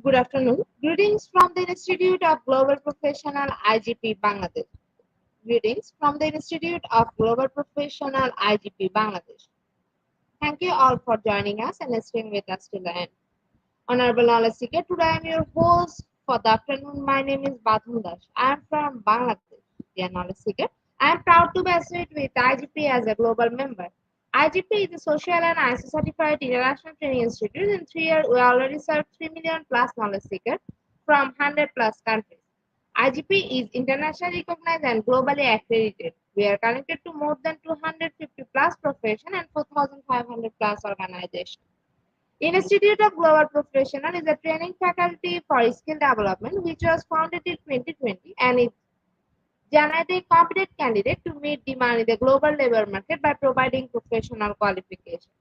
Good afternoon. Greetings from the Institute of Global Professional IGP Bangladesh. Greetings from the Institute of Global Professional IGP Bangladesh. Thank you all for joining us and staying with us till the end. Honorable Knowledge Seeker, today I am your host for the afternoon. My name is Badhun Das. I am from Bangladesh. Dear Knowledge Seeker, I am proud to be associated with IGP as a global member. IGP is a social and ISO certified international training institute. In 3 years, we already served 3 million plus knowledge seekers from 100 plus countries. IGP is internationally recognized and globally accredited. We are connected to more than 250 plus professions and 4,500 plus organizations. Institute of Global Professional is a training faculty for skill development which was founded in 2020 and is generating competent candidates to meet demand in the global labor market by providing professional qualification.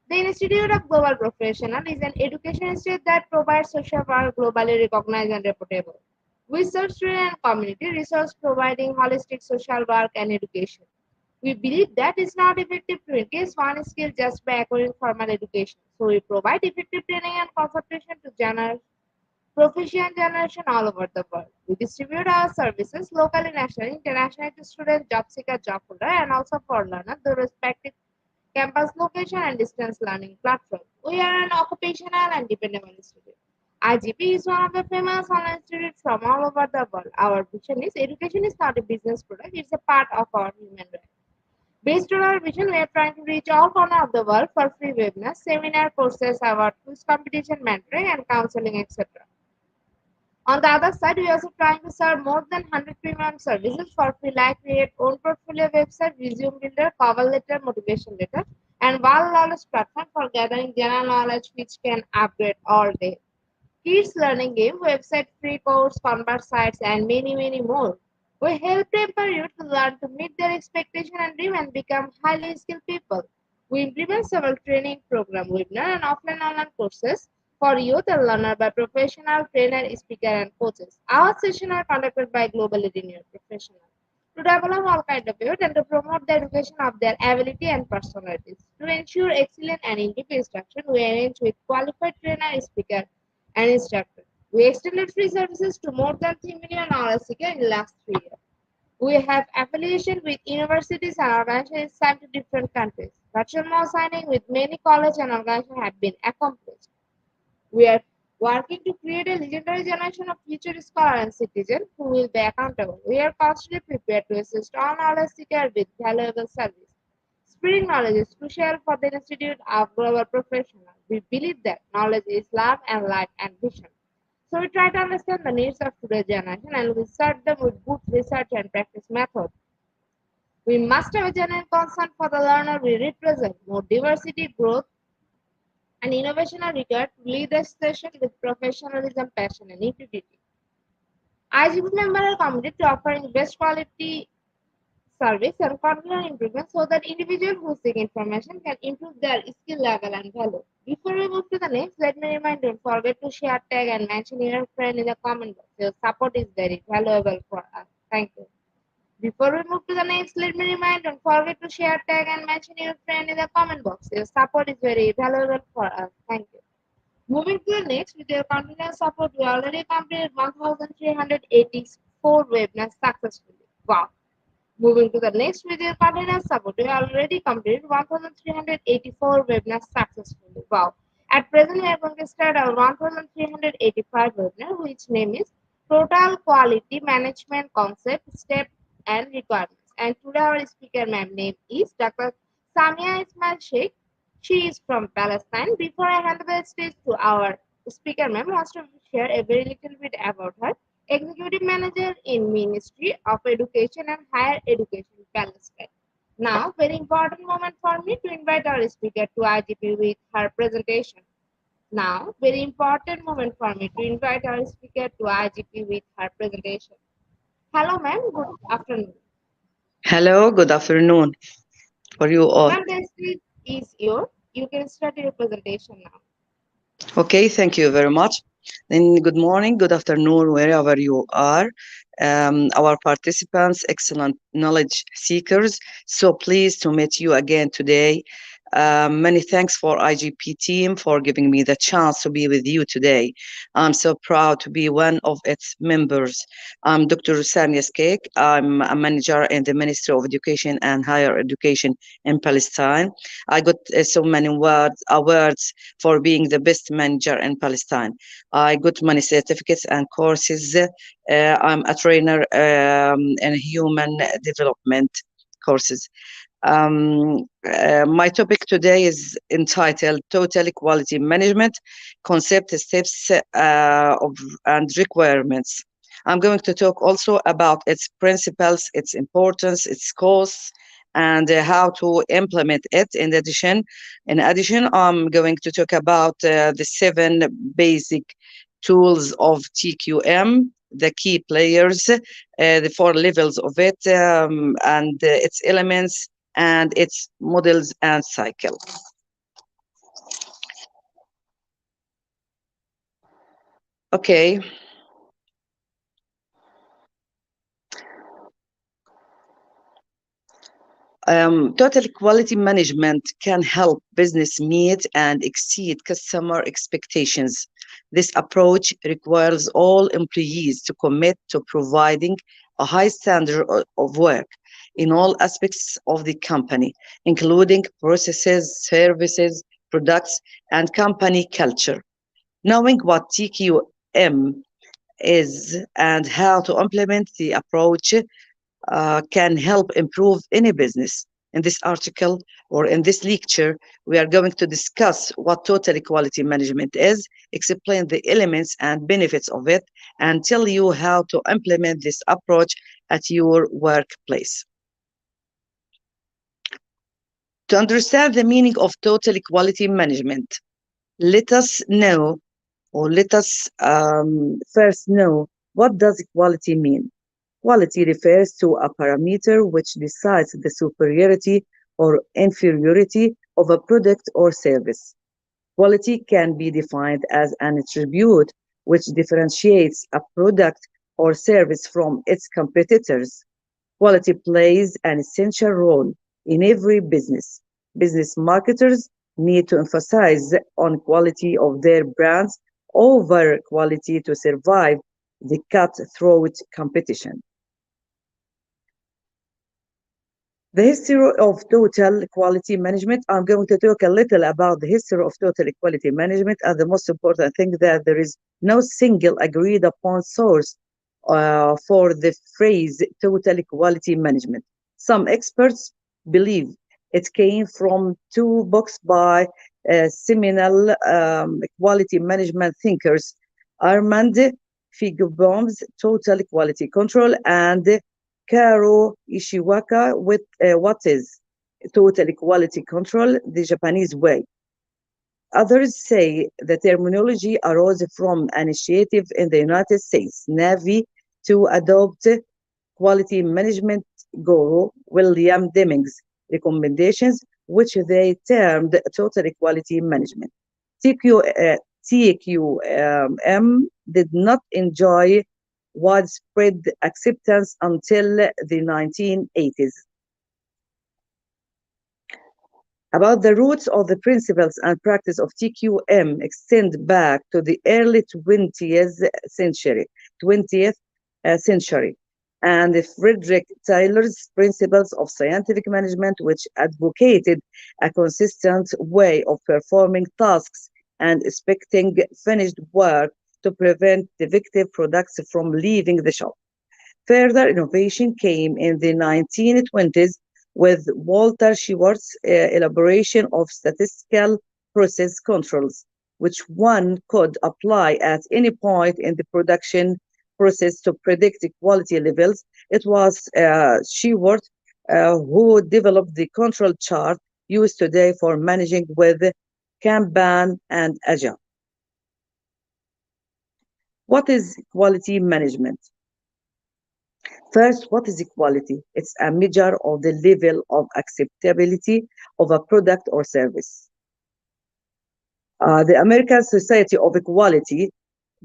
The Institute of Global Professional is an education institute that provides social work globally recognized and reputable. We serve student and community resource providing holistic social work and education. We believe that it's not effective to increase one skill just by acquiring formal education. So we provide effective training and consultation to proficient generation all over the world. We distribute our services locally, nationally, internationally to students, job seekers, job holder, and also for learners through respective campus location and distance learning platform. We are an occupational and dependable institute. IGP is one of the famous online institutes from all over the world. Our vision is education is not a business product, it's a part of our human right. Based on our vision, we are trying to reach all corners of the world for free webinars, seminar courses, award quiz competition, mentoring, and counseling, etc. On the other side, we are also trying to serve more than 100 premium services for free, like create own portfolio website, resume builder, cover letter, motivation letter, and wall knowledge platform for gathering general knowledge which can upgrade all day. Kids learning game, website, free course, convert sites, and many, many more. We help prepare you to learn to meet their expectation and dream and become highly skilled people. We implement several training program, webinar, and offline online courses for youth and learner by professional trainer, speaker, and coaches. Our sessions are conducted by globally renowned professionals to develop all kinds of youth and to promote the education of their ability and personalities. To ensure excellent and in-depth instruction, we arrange with qualified trainer, speaker, and instructor. We extended free services to more than 3 million knowledge seekers in the last 3 years. We have affiliation with universities and organizations in 7 different countries. Virtual mall signing with many colleges and organizations have been accomplished. We are working to create a legendary generation of future scholars and citizens who will be accountable. We are constantly prepared to assist all knowledge seekers with valuable service. Spreading knowledge is crucial for the Institute of Global Professionals. We believe that knowledge is love and light and vision. So we try to understand the needs of today's generation and we serve them with good research and practice methods. We must have a genuine concern for the learner we represent. More diversity, growth, and innovation are required to lead the session with professionalism, passion, and integrity. IGP members are committed to offering best quality service and continual improvement so that individuals who seek information can improve their skill level and value. Before we move to the next, let me remind you, don't forget to share, tag, and mention your friend in the comment box. Your support is very valuable for us. Thank you. Before we move to the next, let me remind, don't forget to share, tag, and mention your friend in the comment box. Your support is very valuable for us. Thank you. Moving to the next, with your continuous support, we already completed 1,384 webinars successfully. Wow. Moving to the next with your continuous support, we already completed 1,384 webinars successfully. Wow. At present, we are going to start our 1,385 webinar, which name is Total Quality Management Concept, Step and Requirements. And today our speaker ma'am name is Dr. Samia Ismail Sheikh. She is from Palestine. Before I hand over the stage to our speaker ma'am, wants to share a very little bit about her. Executive Manager in Ministry of Education and Higher Education, Palestine. Now, very important moment for me to invite our speaker to IGP with her presentation. Now, very important moment for me to invite our speaker to IGP with her presentation. Hello, ma'am. Good afternoon. Hello, good afternoon for you all. Ma'am, the stage is yours. You can start your presentation now. Okay, thank you very much. Then good morning, good afternoon, wherever you are. Our participants, excellent knowledge seekers. So pleased to meet you again today. Many thanks for IGP team for giving me the chance to be with you today. I'm so proud to be one of its members. I'm Dr. Sania Skeik. I'm a manager in the Ministry of Education and Higher Education in Palestine. I got so many awards for being the best manager in Palestine. I got many certificates and courses. I'm a trainer in human development courses. My topic today is entitled Total Quality Management Concept, Steps and Requirements. I'm going to talk also about its principles, its importance, its costs, and how to implement it. In addition, I'm going to talk about the 7 basic tools of TQM, the key players, the 4 levels of it, and its elements and its models and cycle. Okay. Total quality management can help business meet and exceed customer expectations. This approach requires all employees to commit to providing a high standard of work in all aspects of the company, including processes, services, products, and company culture. Knowing what TQM is and how to implement the approach can help improve any business. In this article or in this lecture, we are going to discuss what total quality management is, explain the elements and benefits of it, and tell you how to implement this approach at your workplace. To understand the meaning of total quality management, let us know, or let us first know, what does quality mean? Quality refers to a parameter which decides the superiority or inferiority of a product or service. Quality can be defined as an attribute which differentiates a product or service from its competitors. Quality plays an essential role in every business. Business marketers need to emphasize on quality of their brands over quality to survive the cutthroat competition. The history of total quality management. I'm going to talk a little about the history of total quality management, and the most important thing that there is no single agreed upon source for the phrase total quality management. Some experts believe it came from 2 books by seminal quality management thinkers, Armand Feigenbaum's Total Quality Control and Karo Ishiwaka with What is Total Quality Control, the Japanese way. Others say the terminology arose from an initiative in the United States Navy to adopt quality management guru William Deming's recommendations, which they termed total quality management. TQM did not enjoy widespread acceptance until the 1980s. About the roots of the principles and practice of TQM extend back to the early 20th century, 20th century, and Frederick Taylor's principles of scientific management, which advocated a consistent way of performing tasks and expecting finished work to prevent defective products from leaving the shop. Further innovation came in the 1920s with Walter Schwartz's elaboration of statistical process controls, which one could apply at any point in the production process to predict the quality levels. It was Schwartz who developed the control chart used today for managing with Kanban and Agile. What is quality management? First, what is equality? It's a measure of the level of acceptability of a product or service. The American Society of Equality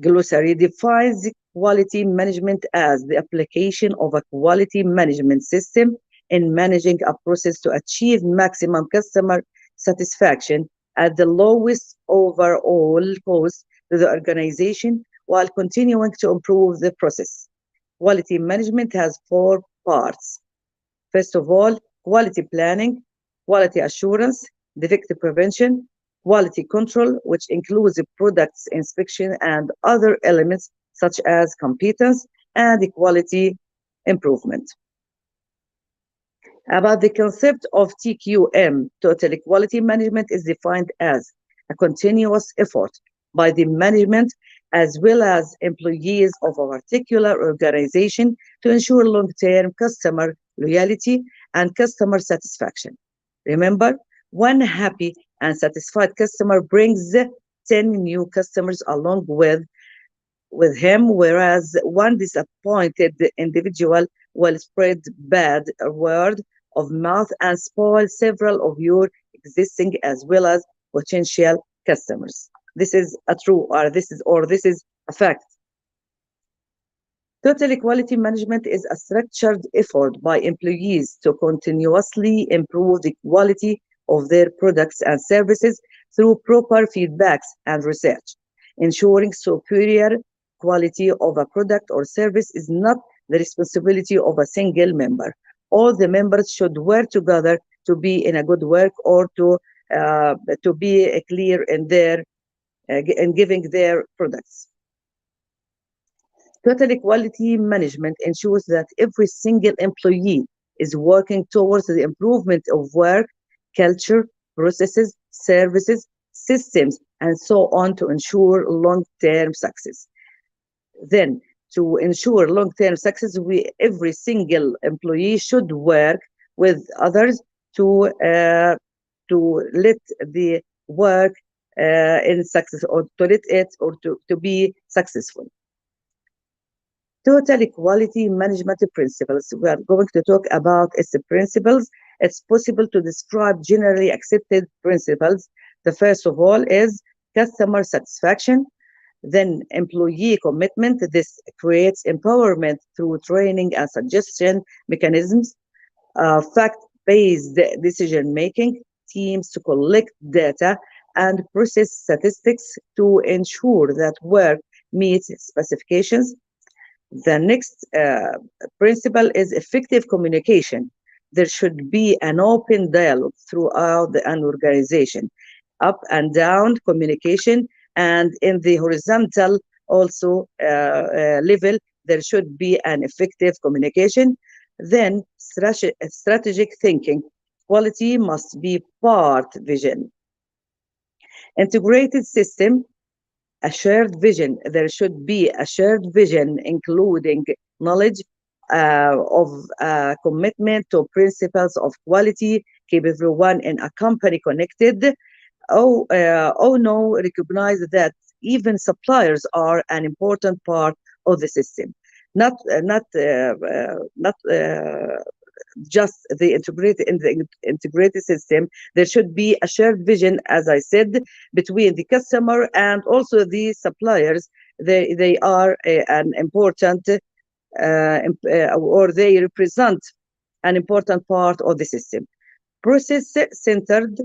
Glossary defines quality management as the application of a quality management system in managing a process to achieve maximum customer satisfaction at the lowest overall cost to the organization while continuing to improve the process. Quality management has four parts. First of all, quality planning, quality assurance, defect prevention, quality control, which includes the products inspection and other elements such as competence and quality improvement. About the concept of TQM, total quality management is defined as a continuous effort by the management as well as employees of a particular organization to ensure long-term customer loyalty and customer satisfaction. Remember, one happy and satisfied customer brings 10 new customers along with him, whereas one disappointed individual will spread bad word of mouth and spoil several of your existing as well as potential customers. This is a true, or this is a fact. Total quality management is a structured effort by employees to continuously improve the quality of their products and services through proper feedbacks and research. Ensuring superior quality of a product or service is not the responsibility of a single member. All the members should work together to be in a good work or to be clear in their in giving their products. Total quality management ensures that every single employee is working towards the improvement of work, culture, processes, services, systems, and so on to ensure long-term success. Then, to ensure long-term success, every single employee should work with others to let the work in success or to let it or to be successful. Total quality management principles. We are going to talk about its principles. It's possible to describe generally accepted principles. The first of all is customer satisfaction, then employee commitment. This creates empowerment through training and suggestion mechanisms, fact-based decision making, teams to collect data and process statistics to ensure that work meets specifications. The next principle is effective communication. There should be an open dialogue throughout an organization, up and down communication, and in the horizontal also level, there should be an effective communication. Then strategic thinking. Quality must be part vision. Integrated system, a shared vision. There should be a shared vision, including knowledge of commitment to principles of quality, keep everyone in a company connected. No, recognize that even suppliers are an important part of the system. Not just the integrated system. There should be a shared vision, as I said, between the customer and also the suppliers. They are an important or they represent an important part of the system. Process centered.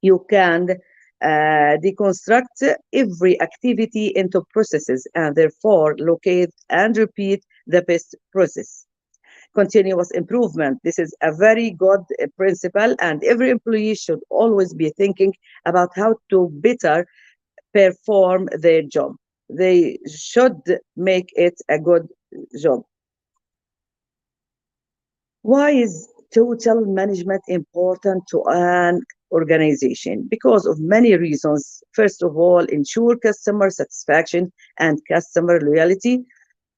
You can deconstruct every activity into processes and therefore locate and repeat the best process. Continuous improvement. This is a very good principle, and every employee should always be thinking about how to better perform their job. They should make it a good job. Why is total management important to an organization? Because of many reasons. First of all, ensure customer satisfaction and customer loyalty,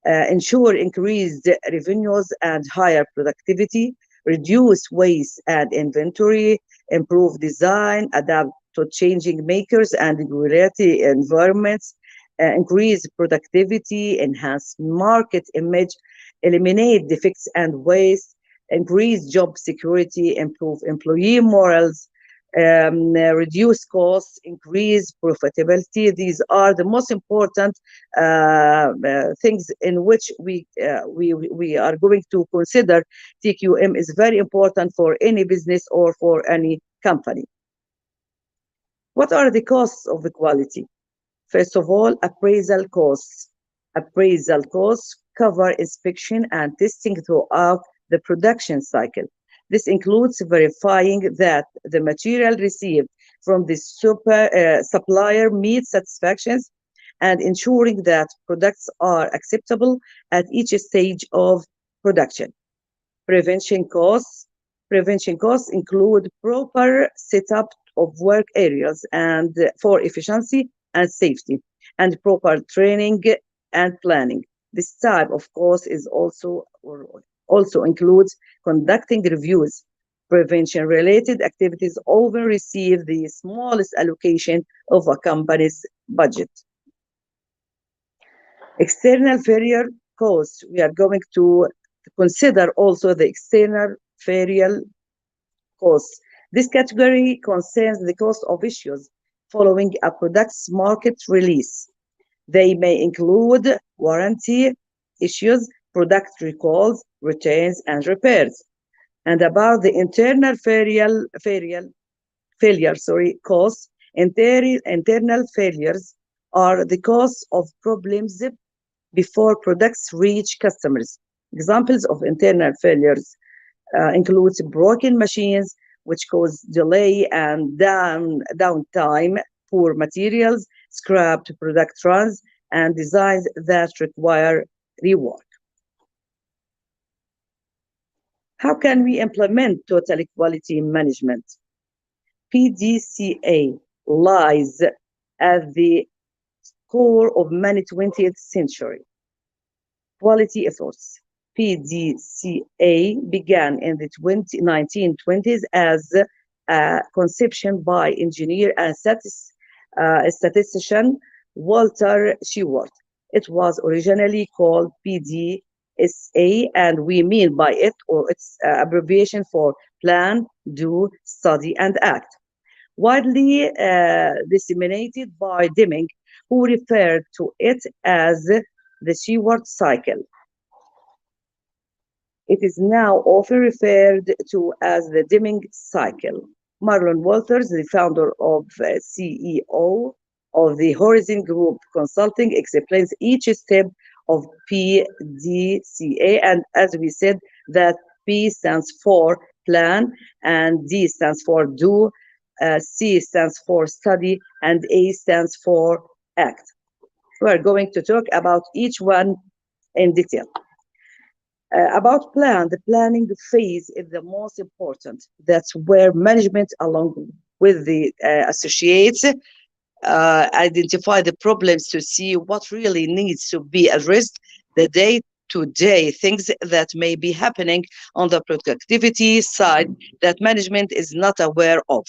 ensure increased revenues and higher productivity, reduce waste and inventory, improve design, adapt to changing makers and regulatory environments, increase productivity, enhance market image, eliminate defects and waste, increase job security, improve employee morals, reduce costs, increase profitability. These are the most important things in which we are going to consider. TQM is very important for any business or for any company. What are the costs of the quality? First of all, appraisal costs. Appraisal costs cover inspection and testing throughout the production cycle. This includes verifying that the material received from the supplier meets satisfactions and ensuring that products are acceptable at each stage of production. Prevention costs. Prevention costs include proper setup of work areas and for efficiency and safety, and proper training and planning. This type of course is also includes conducting reviews. Prevention related activities often receive the smallest allocation of a company's budget. External failure costs. We are going to consider also the external failure costs. This category concerns the cost of issues following a product's market release. They may include warranty issues, product recalls, returns, and repairs. And about the internal failure costs, internal failures are the costs of problems before products reach customers. Examples of internal failures includes broken machines, which cause delay and downtime, poor materials, scrapped product runs, and designs that require rework. How can we implement total quality management? PDCA lies at the core of many 20th century quality efforts. PDCA began in the 1920s as a conception by engineer and statistician Walter Shewhart. It was originally called PDSA, and we mean by it, or its abbreviation for Plan, Do, Study, and Act. Widely disseminated by Deming, who referred to it as the Shewhart cycle. It is now often referred to as the Deming cycle. Marlon Walters, the founder of CEO of the Horizon Group Consulting, explains each step of PDCA, and as we said, that P stands for plan, and D stands for do, C stands for study, and A stands for act. We are going to talk about each one in detail. About plan, the planning phase is the most important. That's where management, along with the associates, identify the problems to see what really needs to be addressed, the day-to-day things that may be happening on the productivity side that management is not aware of.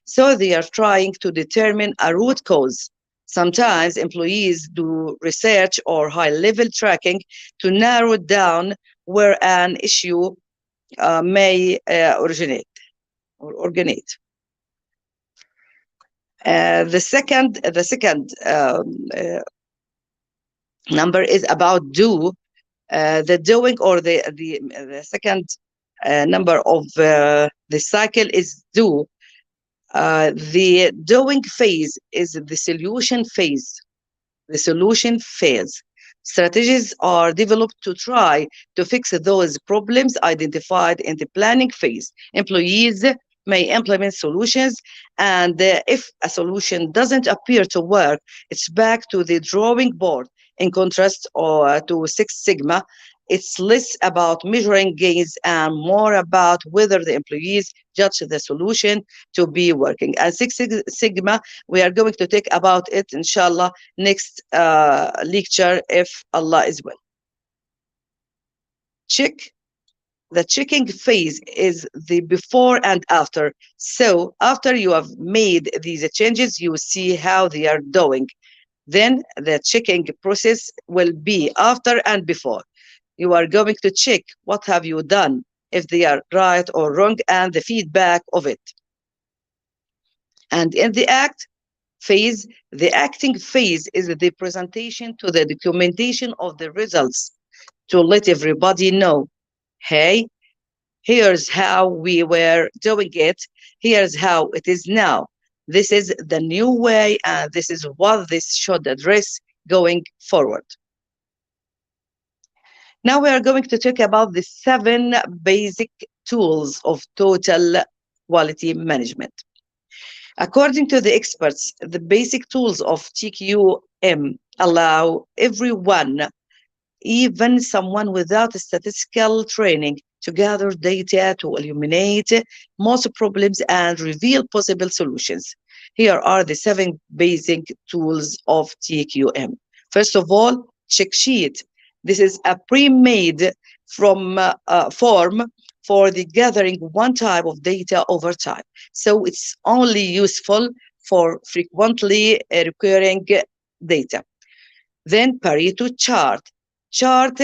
So they are trying to determine a root cause. Sometimes employees do research or high-level tracking to narrow down where an issue may originate or originate. The second number is about do. The doing, or the second number of the cycle is do. The doing phase is the solution phase. The solution phase. Strategies are developed to try to fix those problems identified in the planning phase. Employees may implement solutions, and if a solution doesn't appear to work, it's back to the drawing board. In contrast to Six Sigma, it's less about measuring gains and more about whether the employees judge the solution to be working. And Six Sigma, we are going to talk about it, inshallah, next lecture, if Allah is well. The checking phase is the before and after. So after you have made these changes, you see how they are doing. Then the checking process will be after and before. You are going to check what have you done, if they are right or wrong, and the feedback of it. And in the phase, the acting phase is the presentation to the documentation of the results to let everybody know, hey, here's how we were doing it, here's how it is now. This is the new way, and this is what this should address going forward. Now we are going to talk about the 7 basic tools of total quality management. According to the experts, the basic tools of TQM allow everyone, even someone without statistical training, to gather data to eliminate most problems and reveal possible solutions. Here are the 7 basic tools of TQM. First of all, check sheet. This is a pre-made from form for the gathering one type of data over time. So it's only useful for frequently recurring data. Then Pareto chart. Chart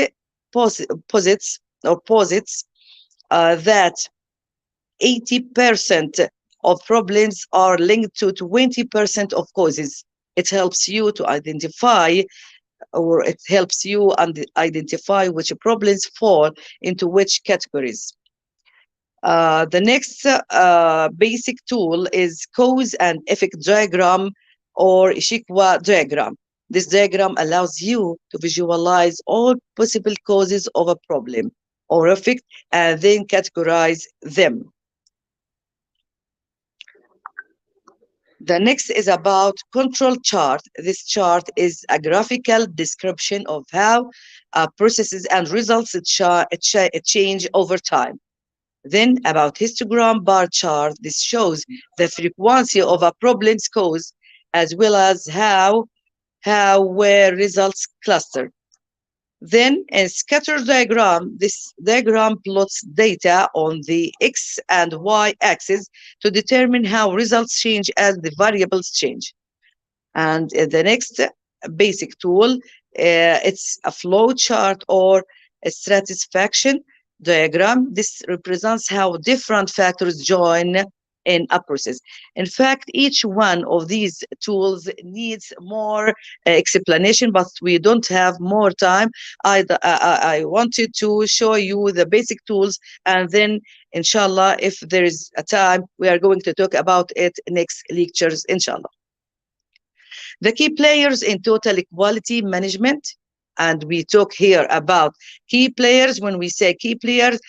posits that 80% of problems are linked to 20% of causes. It helps you to identify, or it helps you identify which problems fall into which categories. The next basic tool is cause and effect diagram, or Ishikawa diagram. This diagram allows you to visualize all possible causes of a problem or effect and then categorize them. The next is about control chart. This chart is a graphical description of how processes and results change over time. Then about histogram bar chart, this shows the frequency of a problem's cause as well as how where results cluster. Then a scatter diagram, this diagram plots data on the X and Y axis to determine how results change as the variables change. And the next basic tool, it's a flow chart or a satisfaction diagram. This represents how different factors join in a process. In fact, each one of these tools needs more explanation, but we don't have more time. I wanted to show you the basic tools, and then inshallah, if there is a time, we are going to talk about it next lectures, inshallah. The key players in total quality management, and we talk here about key players. When we say key players,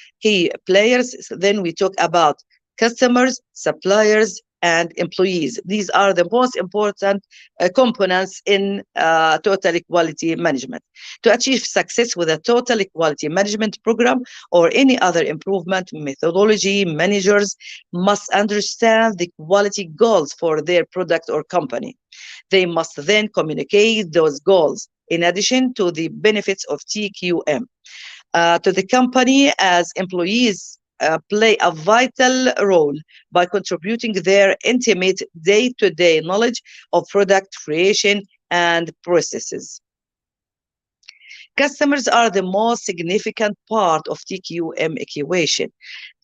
then we talk about customers, suppliers, and employees. These are the most important components in total quality management. To achieve success with a total quality management program or any other improvement methodology, managers must understand the quality goals for their product or company. They must then communicate those goals in addition to the benefits of TQM to the company, as employees play a vital role by contributing their intimate day-to-day knowledge of product creation and processes. Customers are the most significant part of TQM equation.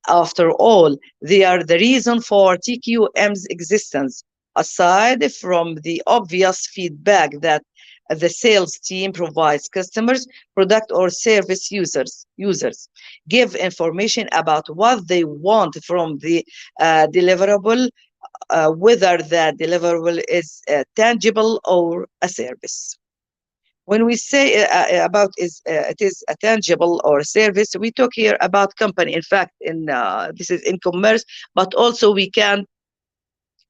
After all, they are the reason for TQM's existence. Aside from the obvious feedback that the sales team provides customers, product or service users give information about what they want from the deliverable, whether the deliverable is tangible or a service. When we say about it is a tangible or a service, we talk here about company. In fact, this is in commerce, but also we can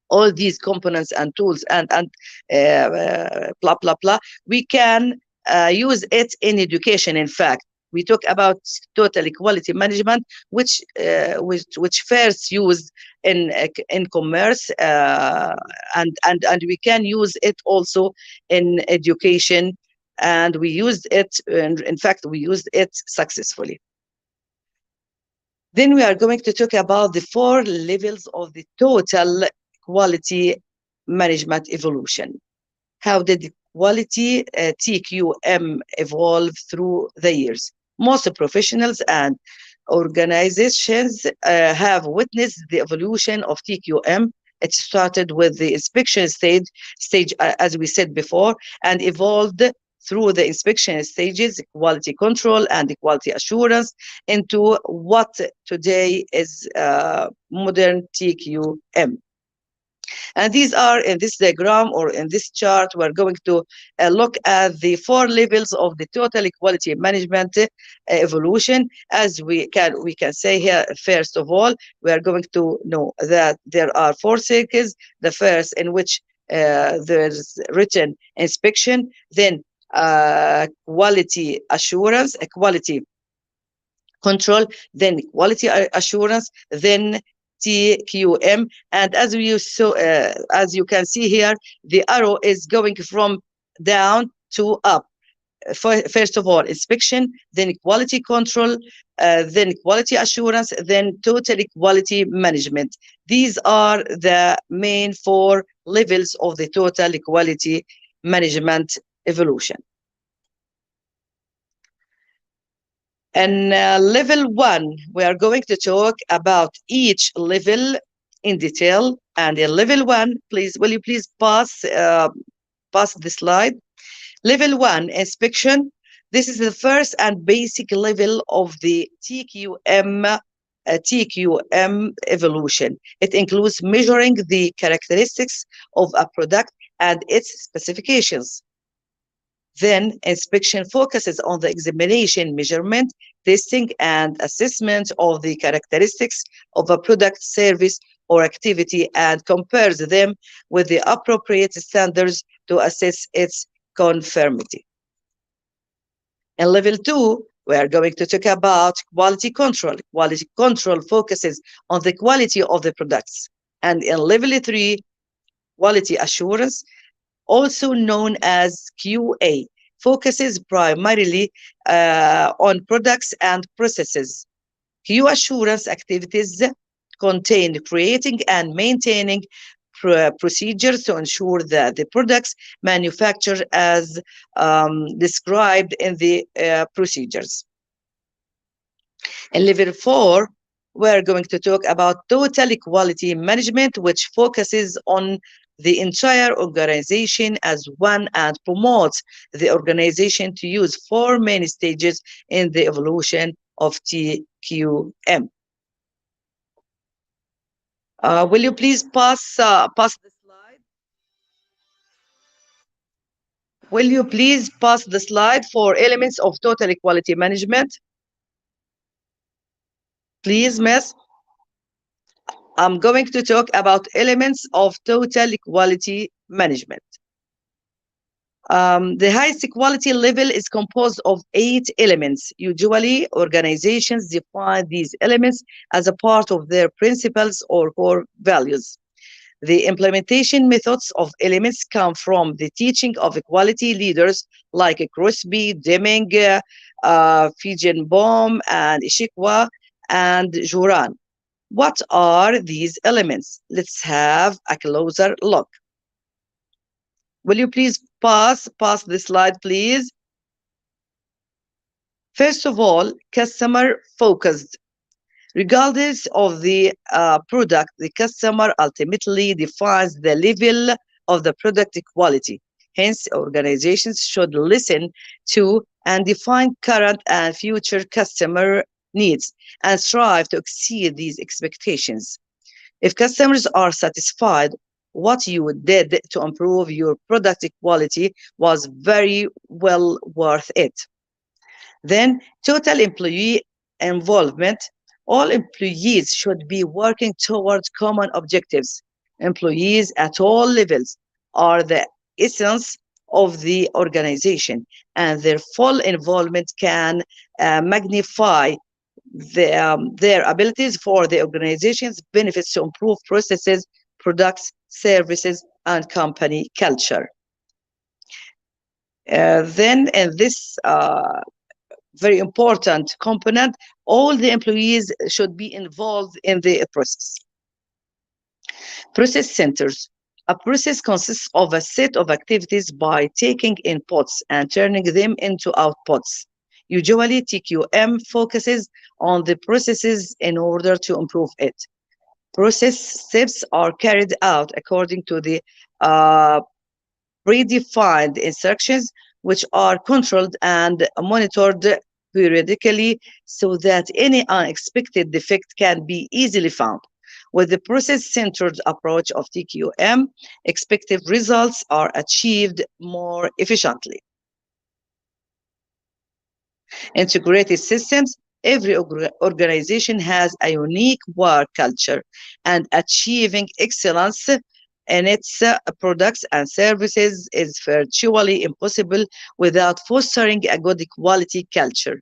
all these components and tools and blah blah blah. We can use it in education. In fact, we talk about total quality management, which first used in commerce, and we can use it also in education, and we used it. And in fact, we used it successfully. Then we are going to talk about the 4 levels of the total quality management evolution. How did quality TQM evolve through the years? Most professionals and organizations have witnessed the evolution of TQM, It started with the inspection stage, as we said before, and evolved through the inspection stages, quality control and quality assurance, into what today is modern TQM. And these are in this diagram or in this chart, we're going to look at the 4 levels of the total quality management evolution. As we can say here, first of all, we are going to know that there are 4 circles. The first in which there's written inspection, then quality assurance, quality control, then quality assurance, then TQM. And as you can see here, the arrow is going from down to up. First of all, inspection, then quality control, then quality assurance, then total quality management. These are the main 4 levels of the total quality management evolution. And level 1, we are going to talk about each level in detail. And in level 1, will you please pass the slide? Level 1, inspection. This is the first and basic level of the TQM evolution. It includes measuring the characteristics of a product and its specifications. Then inspection focuses on the examination, measurement, testing, and assessment of the characteristics of a product, service, or activity, and compares them with the appropriate standards to assess its conformity. In level 2, we are going to talk about quality control. Quality control focuses on the quality of the products. And in level 3, quality assurance, also known as QA, focuses primarily on products and processes. Q assurance activities contain creating and maintaining procedures to ensure that the products manufactured as described in the procedures. In level 4, we're going to talk about total quality management, which focuses on the entire organization as one and promotes the organization to use 4 main stages in the evolution of TQM. Will you please pass the slide? Will you please pass the slide for elements of total quality management? Please, miss. I'm going to talk about elements of total quality management. The highest quality level is composed of 8 elements. Usually, organizations define these elements as a part of their principles or core values. The implementation methods of elements come from the teaching of quality leaders like Crosby, Deming, Feigenbaum, and Ishikawa, and Juran. What are these elements? Let's have a closer look. Will you please pass the slide, please? First of all, customer focused. Regardless of the product, the customer ultimately defines the level of the product quality. Hence, organizations should listen to and define current and future customer needs and strive to exceed these expectations. If customers are satisfied, what you did to improve your product quality was very well worth it. Then, total employee involvement. All employees should be working towards common objectives. Employees at all levels are the essence of the organization, and their full involvement can magnify their abilities for the organization's benefits to improve processes, products, services, and company culture. Then in this very important component, all the employees should be involved in the process. Process centers. A process consists of a set of activities by taking inputs and turning them into outputs. Usually, TQM focuses on the processes in order to improve it. Process steps are carried out according to the uh, predefined instructions, which are controlled and monitored periodically so that any unexpected defect can be easily found. With the process-centered approach of TQM, expected results are achieved more efficiently. Integrated systems, every organization has a unique work culture, and achieving excellence in its products and services is virtually impossible without fostering a good quality culture.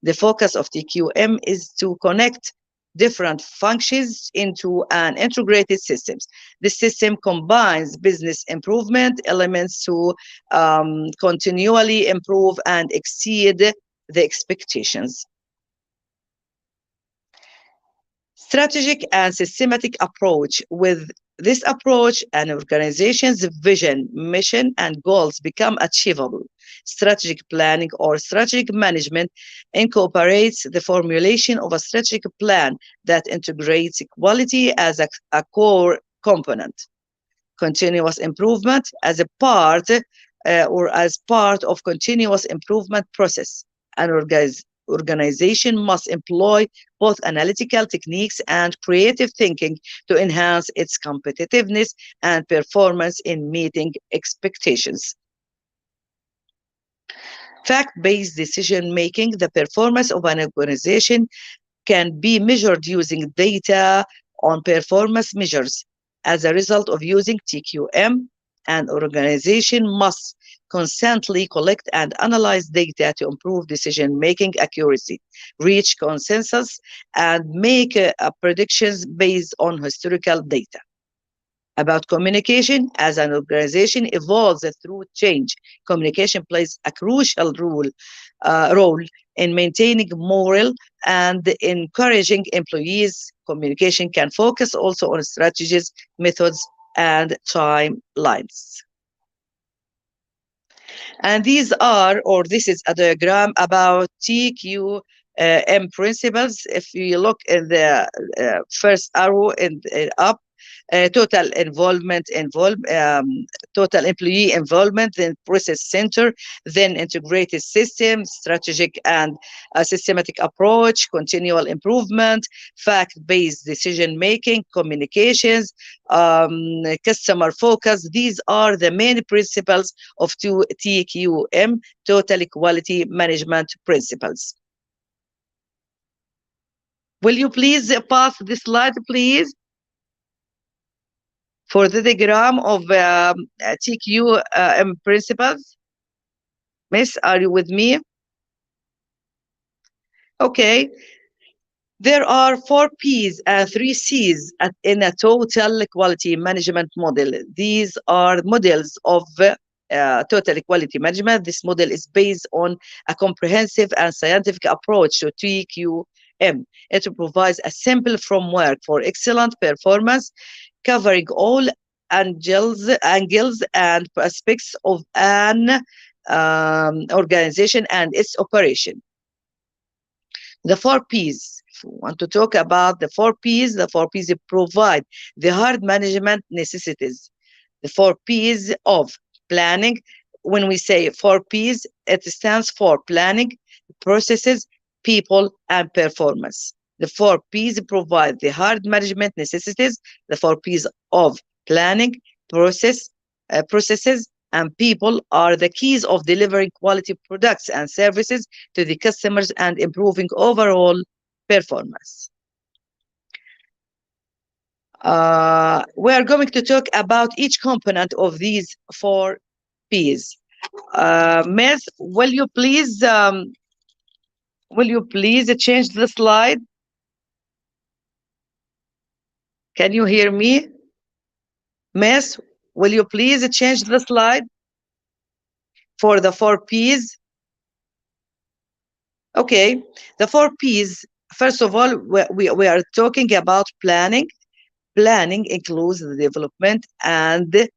The focus of TQM is to connect different functions into an integrated system. This system combines business improvement elements to continually improve and exceed the expectations. Strategic and systematic approach. With this approach, an organization's vision, mission, and goals become achievable. Strategic planning or strategic management incorporates the formulation of a strategic plan that integrates quality as a core component. Continuous improvement as a part or as part of continuous improvement process. An organization must employ both analytical techniques and creative thinking to enhance its competitiveness and performance in meeting expectations. Fact-based decision making, the performance of an organization can be measured using data on performance measures. As a result of using TQM, an organization must constantly collect and analyze data to improve decision-making accuracy, reach consensus, and make predictions based on historical data. About communication, as an organization evolves through change, communication plays a crucial role in maintaining morale and encouraging employees. Communication can focus also on strategies, methods, and timelines. And these are, or this is a diagram about TQM principles. If you look in the first arrow up, total total employee involvement, then process center, then integrated system, strategic and systematic approach, continual improvement, fact-based decision making, communications, customer focus. These are the main principles of TQM, total quality management principles. Will you please pass the slide, please? For the diagram of TQM principles. Miss, are you with me? Okay. There are 4 P's and 3 C's in a total quality management model. These are models of total quality management. This model is based on a comprehensive and scientific approach to TQM. It provides a simple framework for excellent performance, covering all angles and aspects of an organization and its operation. The 4 P's. If we want to talk about the 4 P's provide the hard management necessities. The 4 P's of planning. When we say 4 P's, it stands for planning, processes, people, and performance. The 4 P's provide the hard management necessities. The 4 P's of planning, processes, and people are the keys of delivering quality products and services to the customers and improving overall performance. We are going to talk about each component of these 4 P's. Miss, will you please change the slide? Can you hear me? Miss, will you please change the slide for the 4 P's? Okay, the 4 P's, first of all, we are talking about planning. Planning includes the development and the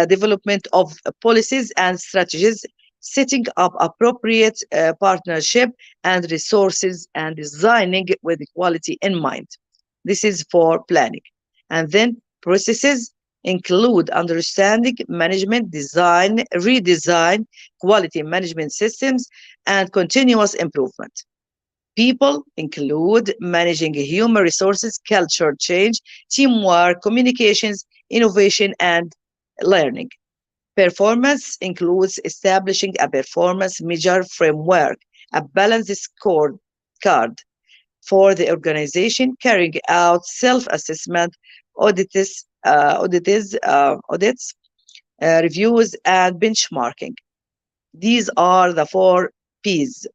development of policies and strategies, setting up appropriate partnership and resources, and designing with quality in mind. This is for planning. And then processes include understanding, management, design, redesign, quality management systems, and continuous improvement. People include managing human resources, culture change, teamwork, communications, innovation, and learning. Performance includes establishing a performance measure framework, a balanced scorecard for the organization, carrying out self-assessment, audits, reviews, and benchmarking. These are the four P's.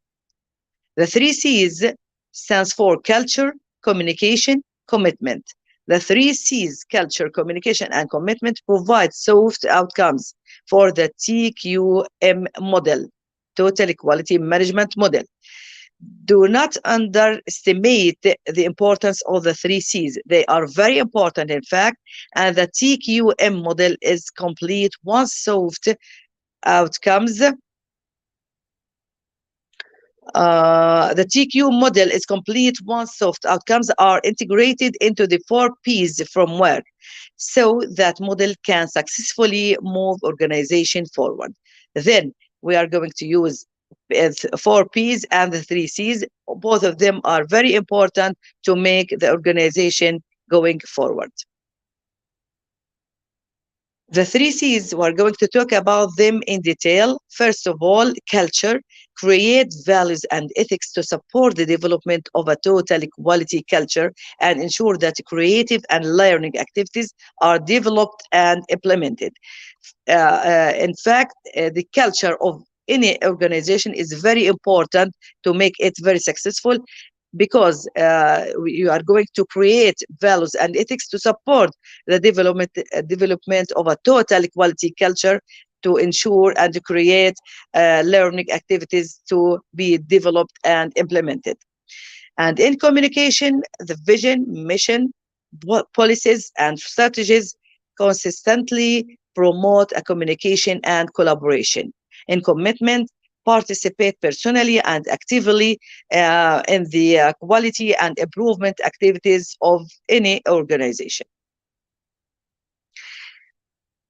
The three C's stands for culture, communication, commitment. The three C's, culture, communication, and commitment, provide soft outcomes for the TQM model, Total Quality Management Model. Do not underestimate the importance of the three C's. They are very important, in fact, and the TQM model is complete once soft outcomes. The TQ model is complete once soft outcomes are integrated into the four P's framework, so that model can successfully move organization forward. Then we are going to use four P's and the three C's. Both of them are very important to make the organization going forward. The three C's, we're going to talk about them in detail. First of all, culture. Create values and ethics to support the development of a total quality culture and ensure that creative and learning activities are developed and implemented. In fact, the culture of any organization is very important to make it very successful, because you are going to create values and ethics to support the development of a total quality culture, to ensure and to create learning activities to be developed and implemented. And in communication, the vision, mission, policies, and strategies consistently promote a communication and collaboration. In commitment, participate personally and actively in the quality and improvement activities of any organization.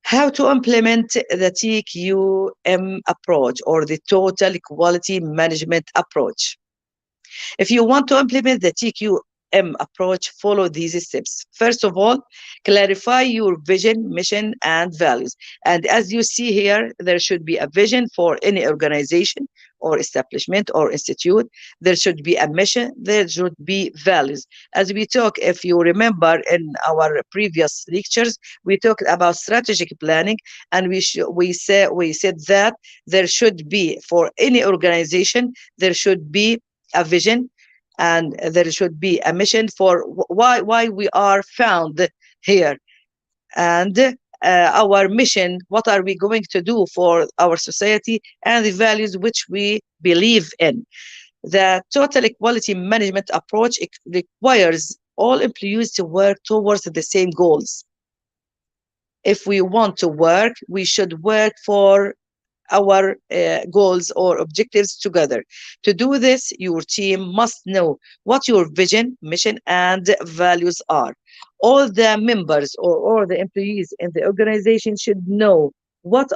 How to implement the TQM approach, or the Total Quality Management approach? If you want to implement the TQM approach, follow these steps. First of all, clarify your vision, mission, and values. And as you see here, there should be a vision for any organization or establishment or institute. There should be a mission. There should be values. As we talk, if you remember in our previous lectures, we talked about strategic planning, and we said that there should be, for any organization, there should be a vision, and there should be a mission for why we are found here, and our mission, what are we going to do for our society, and the values which we believe in. The total quality management approach requires all employees to work towards the same goals. If we want to work, we should work for our goals or objectives together. To do this, your team must know what your vision, mission, and values are. All the members or all the employees in the organization should know what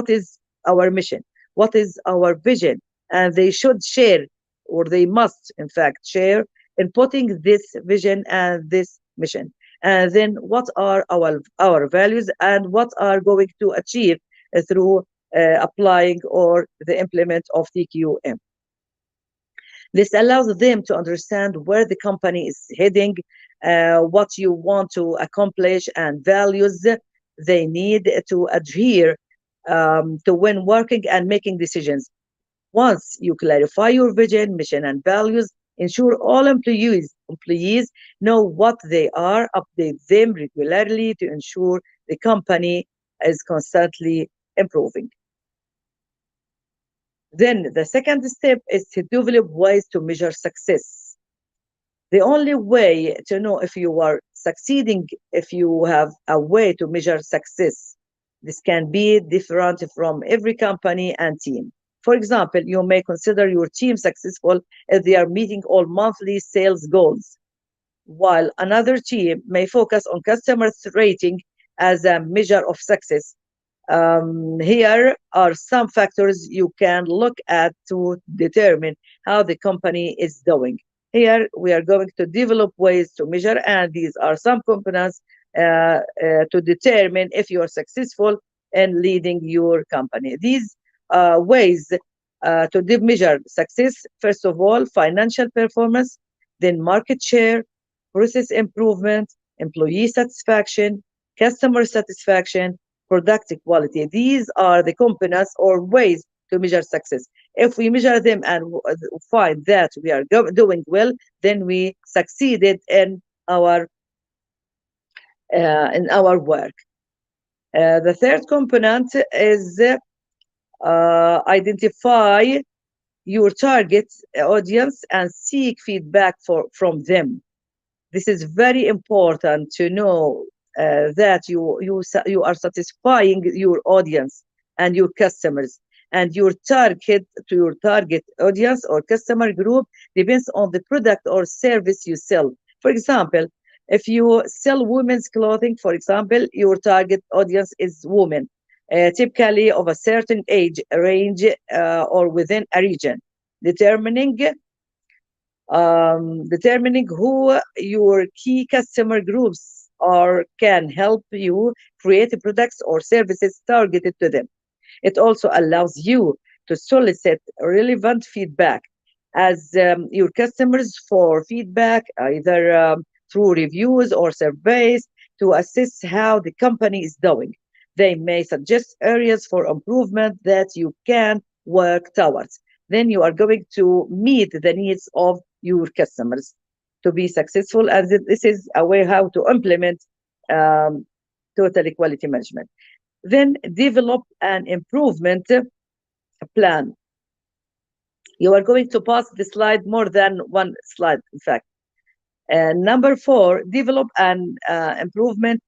is our mission, what is our vision, and they should share, or they must, in fact, share in putting this vision and this mission. And then what are our values, and what are going to achieve through applying or the implement of TQM. This allows them to understand where the company is heading, what you want to accomplish, and values they need to adhere to when working and making decisions. Once you clarify your vision, mission, and values, ensure all employees know what they are, update them regularly to ensure the company is constantly improving. Then the second step is to develop ways to measure success. The only way to know if you are succeeding, if you have a way to measure success. This can be different from every company and team. For example, you may consider your team successful if they are meeting all monthly sales goals. while another team may focus on customer rating as a measure of success. Here are some factors you can look at to determine how the company is doing. Here we are going to develop ways to measure, and these are some components to determine if you are successful in leading your company. These ways to measure success: first of all, financial performance, then market share, process improvement, employee satisfaction, customer satisfaction, product quality. These are the components or ways to measure success. If we measure them and find that we are doing well, then we succeeded in our work. The third component is identify your target audience and seek feedback from them. This is very important to know that you are satisfying your audience and your customers, and your target audience or customer group depends on the product or service you sell. For example, if you sell women's clothing, for example, your target audience is women, typically of a certain age range or within a region. Determining who your key customer groups are can help you create products or services targeted to them. It also allows you to solicit relevant feedback as your customers for feedback, either through reviews or surveys, to assess how the company is doing. They may suggest areas for improvement that you can work towards. Then you are going to meet the needs of your customers to be successful. And this is a way how to implement um, total quality management. Then develop an improvement plan. You are going to pass the slide more than one slide, in fact. And number 4, develop an improvement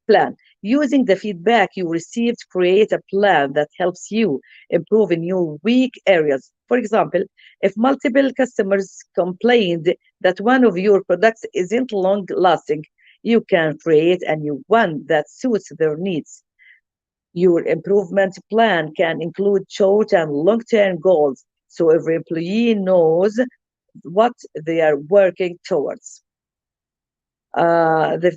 plan. Using the feedback you received, create a plan that helps you improve in your weak areas. For example, if multiple customers complained that one of your products isn't long lasting, you can create a new one that suits their needs. Your improvement plan can include short and long term goals so every employee knows what they are working towards. The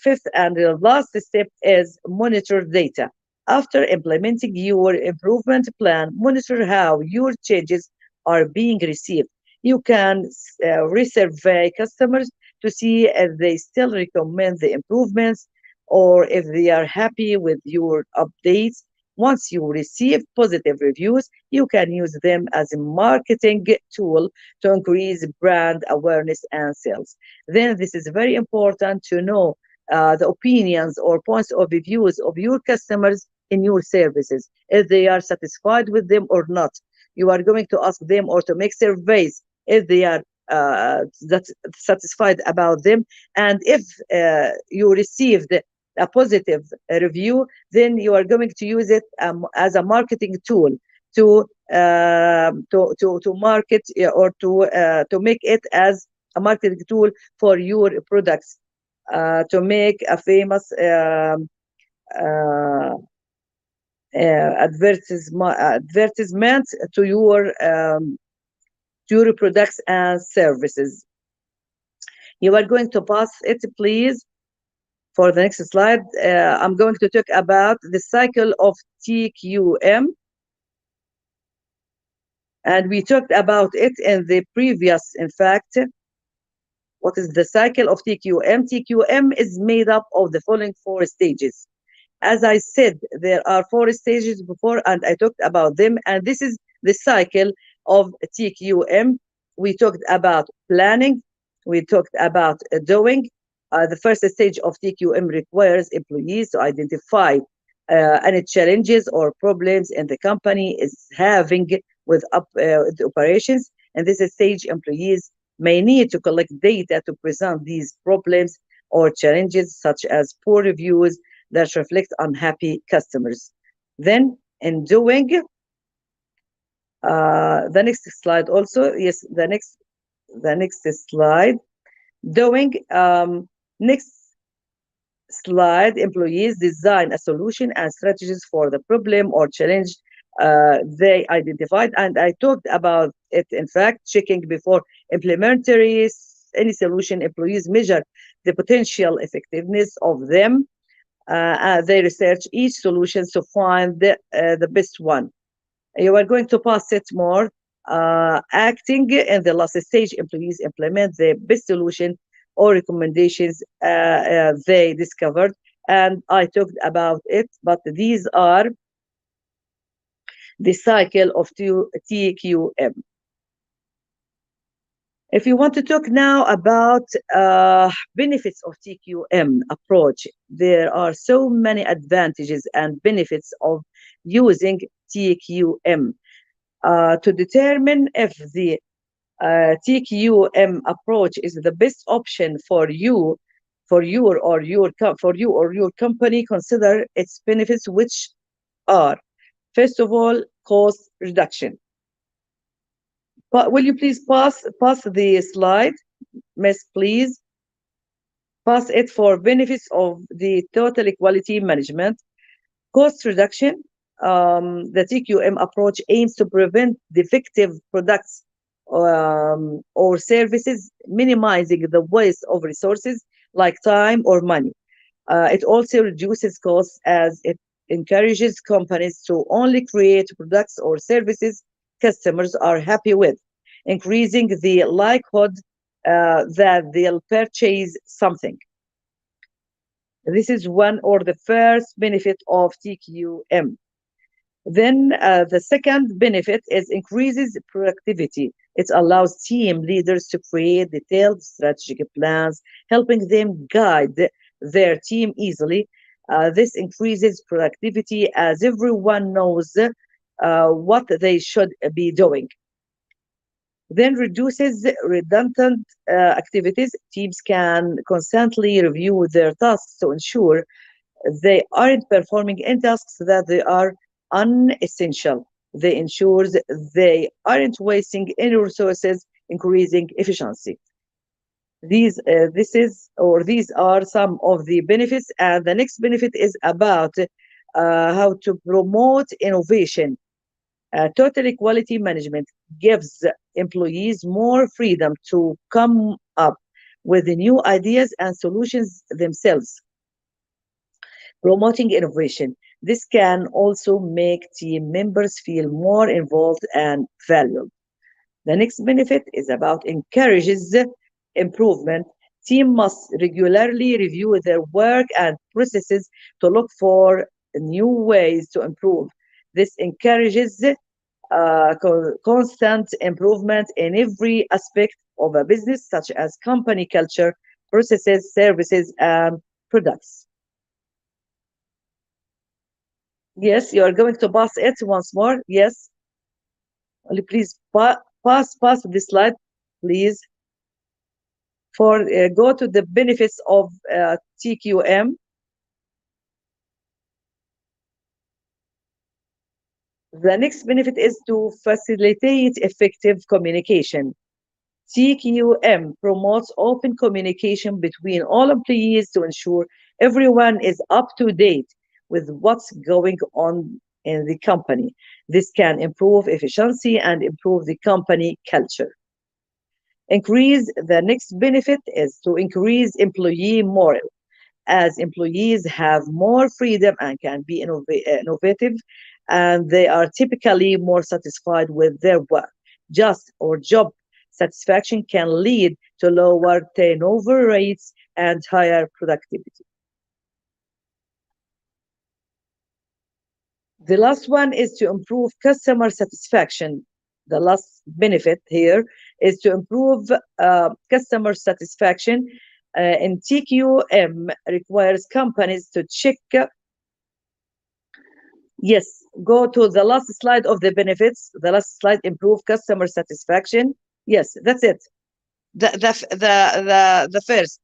fifth and the last step is monitor data. After implementing your improvement plan, monitor how your changes are being received. You can resurvey customers to see if they still recommend the improvements or if they are happy with your updates. Once you receive positive reviews, you can use them as a marketing tool to increase brand awareness and sales. Then this is very important to know the opinions or points of views of your customers in your services, if they are satisfied with them or not. You are going to ask them or to make surveys if they are that satisfied about them. And if you received a positive review, then you are going to use it as a marketing tool to market or to make it as a marketing tool for your products, to make a famous advertisement to your products and services. You are going to pass it, please, for the next slide. I'm going to talk about the cycle of TQM. And we talked about it in the previous, in fact. What is the cycle of TQM? TQM is made up of the following 4 stages. As I said, there are 4 stages before, and I talked about them. And this is the cycle of TQM. We talked about planning. We talked about doing. The first stage of TQM requires employees to identify any challenges or problems in the company is having with the operations. In this stage, employees may need to collect data to present these problems or challenges, such as poor reviews that reflect unhappy customers. Then, in doing, the next slide also, yes, the next slide. Doing next slide, employees design a solution and strategies for the problem or challenge they identified. And I talked about it, in fact, checking before implementary any solution. Employees measure the potential effectiveness of them. They research each solution to find the best one. You are going to pass it more. Acting in the last stage, employees implement the best solution or recommendations they discovered. And I talked about it, but these are the cycle of TQM. If you want to talk now about benefits of TQM approach, there are so many advantages and benefits of using TQM. To determine if the TQM approach is the best option for you, for you or your company, consider its benefits, which are, first of all, cost reduction. But will you please pass the slide, Miss? Please pass it for benefits of the total equality management. Cost reduction. The TQM approach aims to prevent defective products or services, minimizing the waste of resources like time or money. It also reduces costs as it encourages companies to only create products or services customers are happy with, increasing the likelihood that they'll purchase something. This is one or the first benefit of TQM. Then the second benefit is increases productivity. It allows team leaders to create detailed strategic plans, helping them guide their team easily. This increases productivity as everyone knows what they should be doing. Then reduces redundant activities. Teams can constantly review their tasks to ensure they aren't performing any tasks that they are unessential. They ensures they aren't wasting any resources, increasing efficiency. These are some of the benefits, and the next benefit is about how to promote innovation. Total equality management gives employees more freedom to come up with the new ideas and solutions themselves, promoting innovation. This can also make team members feel more involved and valued. The next benefit is about encourages improvement. Team must regularly review their work and processes to look for new ways to improve. This encourages constant improvement in every aspect of a business, such as company culture, processes, services, and products. Yes, you are going to pass it once more. Yes, please pass this slide, please. For go to the benefits of TQM. The next benefit is to facilitate effective communication. TQM promotes open communication between all employees to ensure everyone is up to date with what's going on in the company. This can improve efficiency and improve the company culture. The next benefit is to increase employee morale. As employees have more freedom and can be innovative, and they are typically more satisfied with their work. Just or job satisfaction can lead to lower turnover rates and higher productivity. The last one is to improve customer satisfaction. The last benefit here is to improve customer satisfaction. In TQM requires companies to check. Yes, go to the last slide of the benefits. The last slide, improve customer satisfaction. Yes, that's it. The first.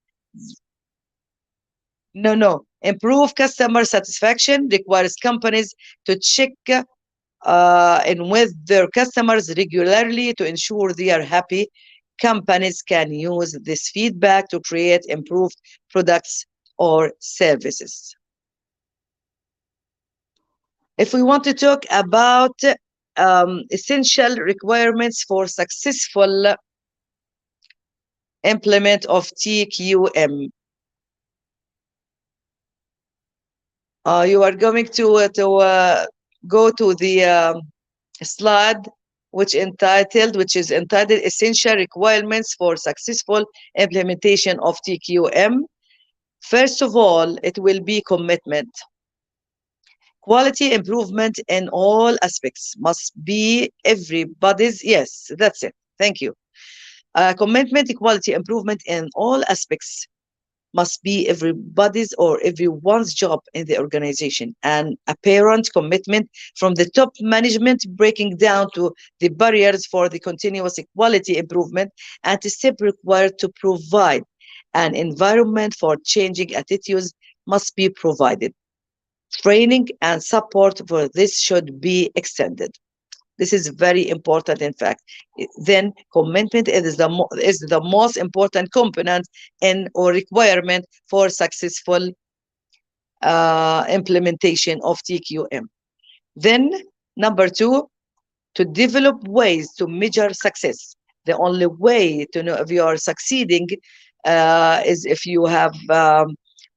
No. Improve customer satisfaction requires companies to check in with their customers regularly to ensure they are happy. companies can use this feedback to create improved products or services. If we want to talk about essential requirements for successful implement of TQM, you are going to go to the slide which is entitled Essential Requirements for Successful Implementation of TQM. First of all, it will be commitment. Quality improvement in all aspects must be everybody's. Yes, that's it. Thank you. Commitment, quality improvement in all aspects must be everybody's or everyone's job in the organization, and apparent commitment from the top management, breaking down to the barriers for the continuous quality improvement and the step required to provide an environment for changing attitudes must be provided. Training and support for this should be extended. This is very important, in fact. Then commitment is the most important component in or requirement for successful implementation of TQM. Then number two, to develop ways to measure success. The only way to know if you are succeeding is if you have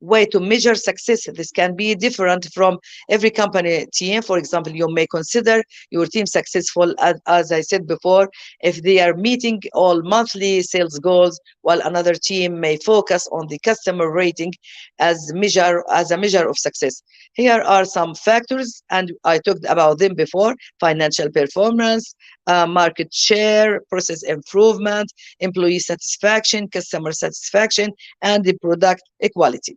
way to measure success. This can be different from every company team. For example, you may consider your team successful, as I said before, if they are meeting all monthly sales goals, while another team may focus on the customer rating as a measure of success. Here are some factors, and I talked about them before: financial performance, market share, process improvement, employee satisfaction, customer satisfaction, and the product equality.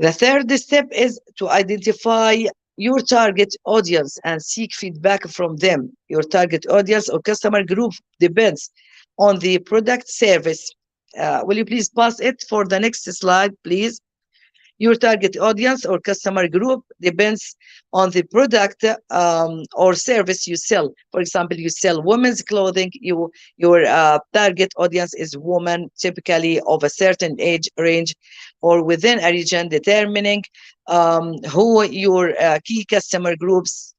The third step is to identify your target audience and seek feedback from them. Your target audience or customer group depends on the product service. Will you please pass it for the next slide, please? Your target audience or customer group depends on the product or service you sell. For example, you sell women's clothing. Your target audience is women, typically of a certain age range or within a region, determining who your key customer groups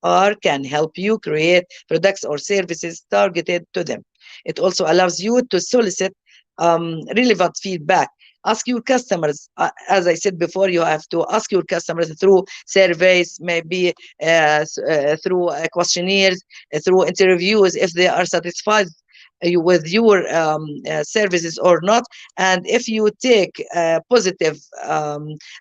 are can help you create products or services targeted to them. It also allows you to solicit relevant feedback. Ask your customers. As I said before, you have to ask your customers through surveys, maybe through questionnaires, through interviews, if they are satisfied with your services or not. And if you take positive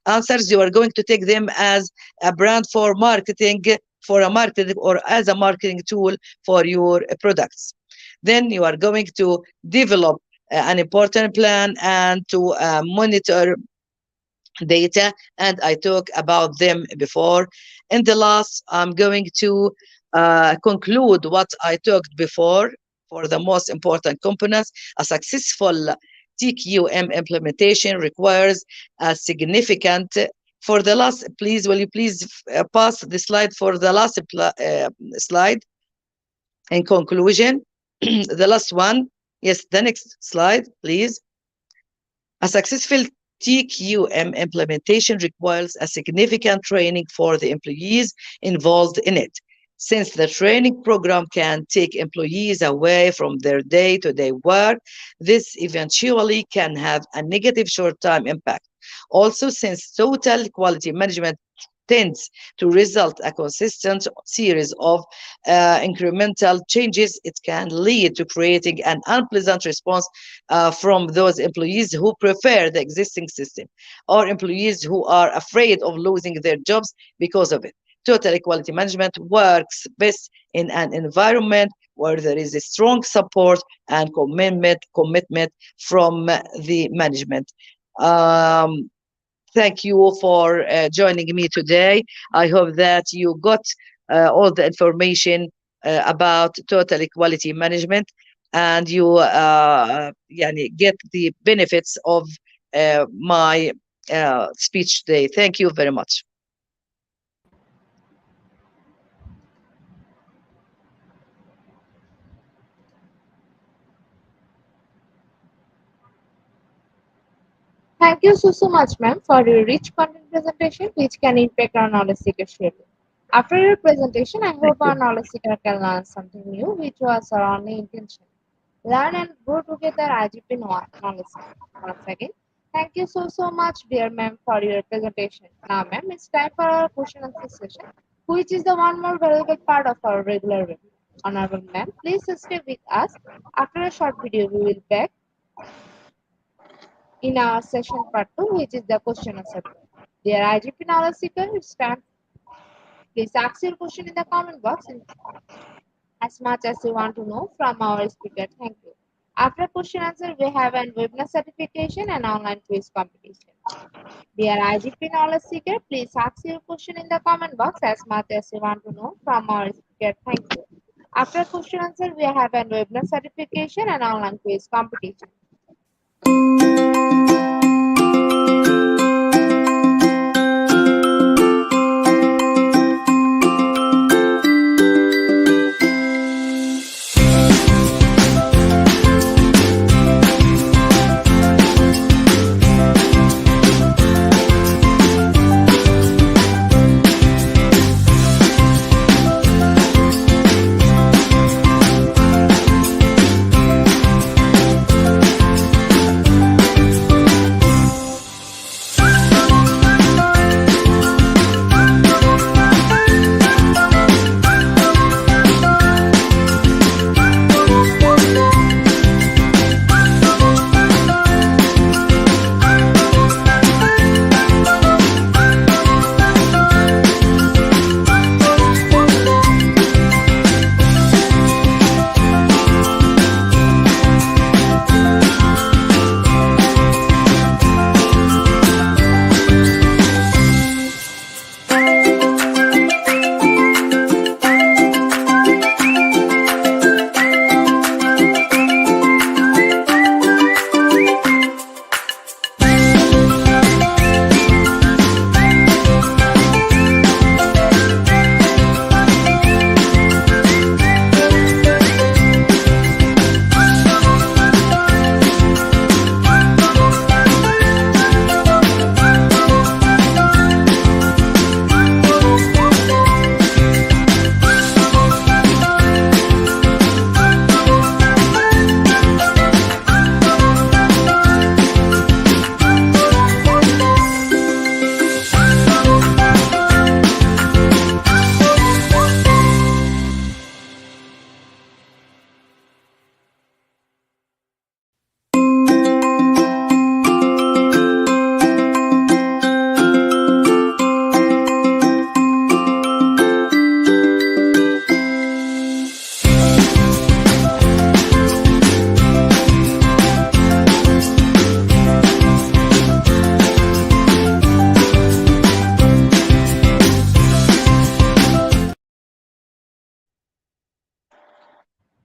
answers, you are going to take them as a brand for marketing, for a marketing, or as a marketing tool for your products. Then you are going to develop an important plan and to monitor data, and I talked about them before. In the last, I'm going to conclude what I talked before for the most important components. A successful TQM implementation requires a significant, for the last, please, will you please pass the slide for the last slide? In conclusion, the last one, yes, the next slide, please. A successful TQM implementation requires a significant training for the employees involved in it. Since the training program can take employees away from their day-to-day work, this eventually can have a negative short-term impact. Also, since total quality management tends to result a consistent series of incremental changes, it can lead to creating an unpleasant response from those employees who prefer the existing system, or employees who are afraid of losing their jobs because of it. Total quality management works best in an environment where there is a strong support and commitment from the management. Thank you for joining me today. I hope that you got all the information about total quality management, and you get the benefits of my speech today. Thank you very much. Thank you so much, ma'am, for your rich content presentation, which can impact our knowledge seeker surely. After your presentation, I Thank hope our you. knowledge seeker can learn something new, which was our only intention. Learn and grow together IGP knowledge seeker. Once again, thank you so much, dear ma'am, for your presentation. Now, ma'am, it's time for our question and answer session, which is the one more valuable part of our regular webinar. Honorable ma'am, please stay with us. After a short video, we will back in our session part 2, which is the question answer part. Dear IGP knowledge seeker, it's time. Please ask your question in the comment box in as much as you want to know from our speaker. Thank you. After question answer, we have an webinar certification and online quiz competition. Dear IGP knowledge seeker, please ask your question in the comment box as much as you want to know from our speaker. Thank you. After question answer, we have an webinar certification and online quiz competition.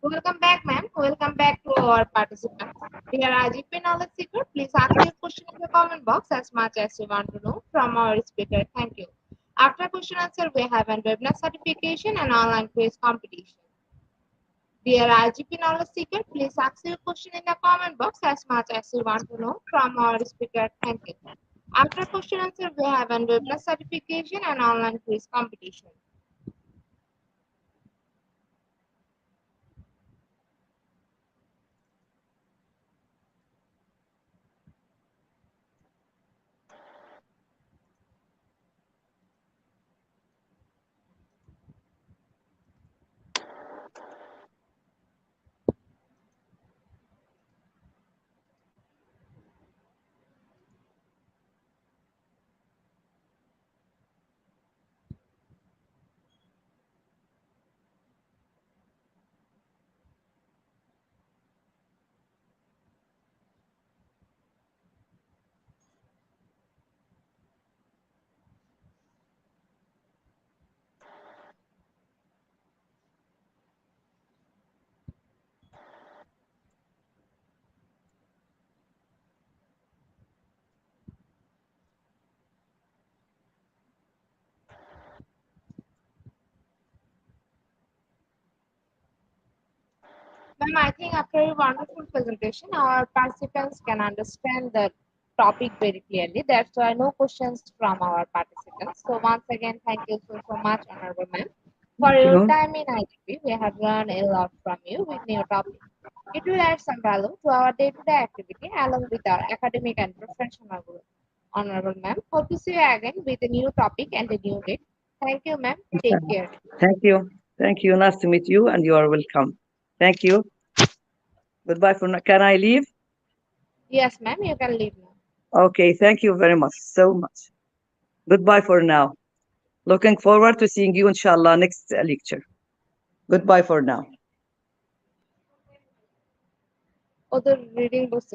Welcome back, ma'am. Welcome back to our participants. Dear IGP knowledge seeker, please ask your question in the comment box as much as you want to know from our speaker. Thank you. After question answer, we have a webinar certification and online quiz competition. Dear IGP knowledge seeker, please ask your question in the comment box as much as you want to know from our speaker. Thank you. After question answer, we have a webinar certification and online quiz competition. Ma'am, I think after a wonderful presentation, our participants can understand the topic very clearly. That's why no questions from our participants. So once again, thank you so much, Honorable Ma'am, for Thank your you. time in IGP. We have learned a lot from you with new topics. It will add some value to our day-to-day activity along with our academic and professional growth. Honorable Ma'am, hope to see you again with a new topic and a new date. Thank you, ma'am. Take care. Thank you. Thank you. Nice to meet you, and you are welcome. Thank you. Goodbye for now. Can I leave? Yes, ma'am, you can leave now. Okay. Thank you very much. So much. Goodbye for now. Looking forward to seeing you, inshallah, next lecture. Goodbye for now. Other reading books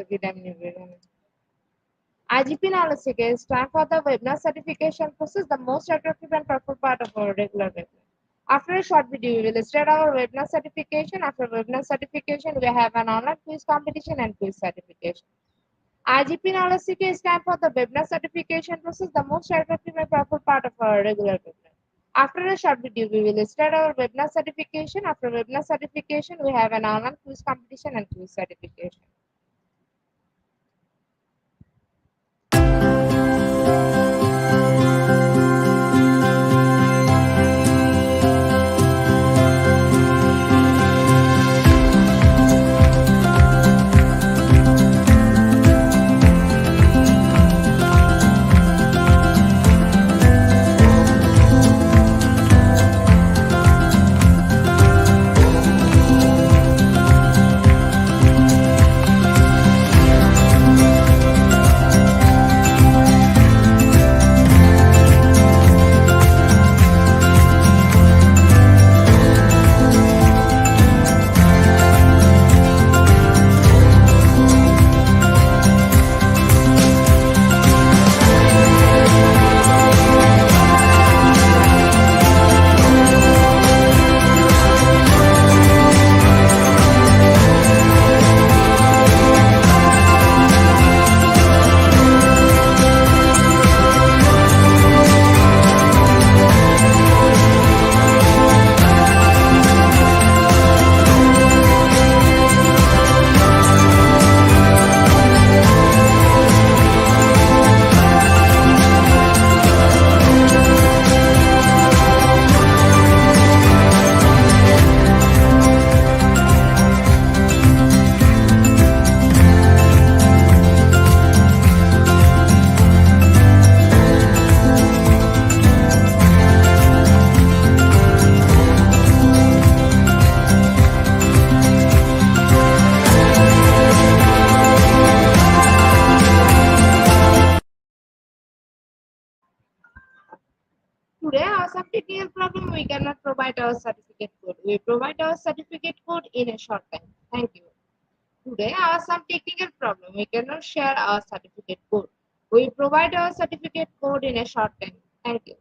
IGP knowledge seekers time for the webinar certification process, the most attractive and powerful part of our regular webinar. After a short video, we will start our webinar certification. After webinar certification, we have an online quiz competition and quiz certification. IGP knowledge seekers time for the webinar certification process, the most attractive and powerful part of our regular webinar. After a short video, we will start our webinar certification. After webinar certification, we have an online quiz competition and quiz certification. Today, our some technical problem, we cannot provide our certificate code. We provide our certificate code in a short time. Thank you. Today, our some technical problem, we cannot share our certificate code. We provide our certificate code in a short time. Thank you.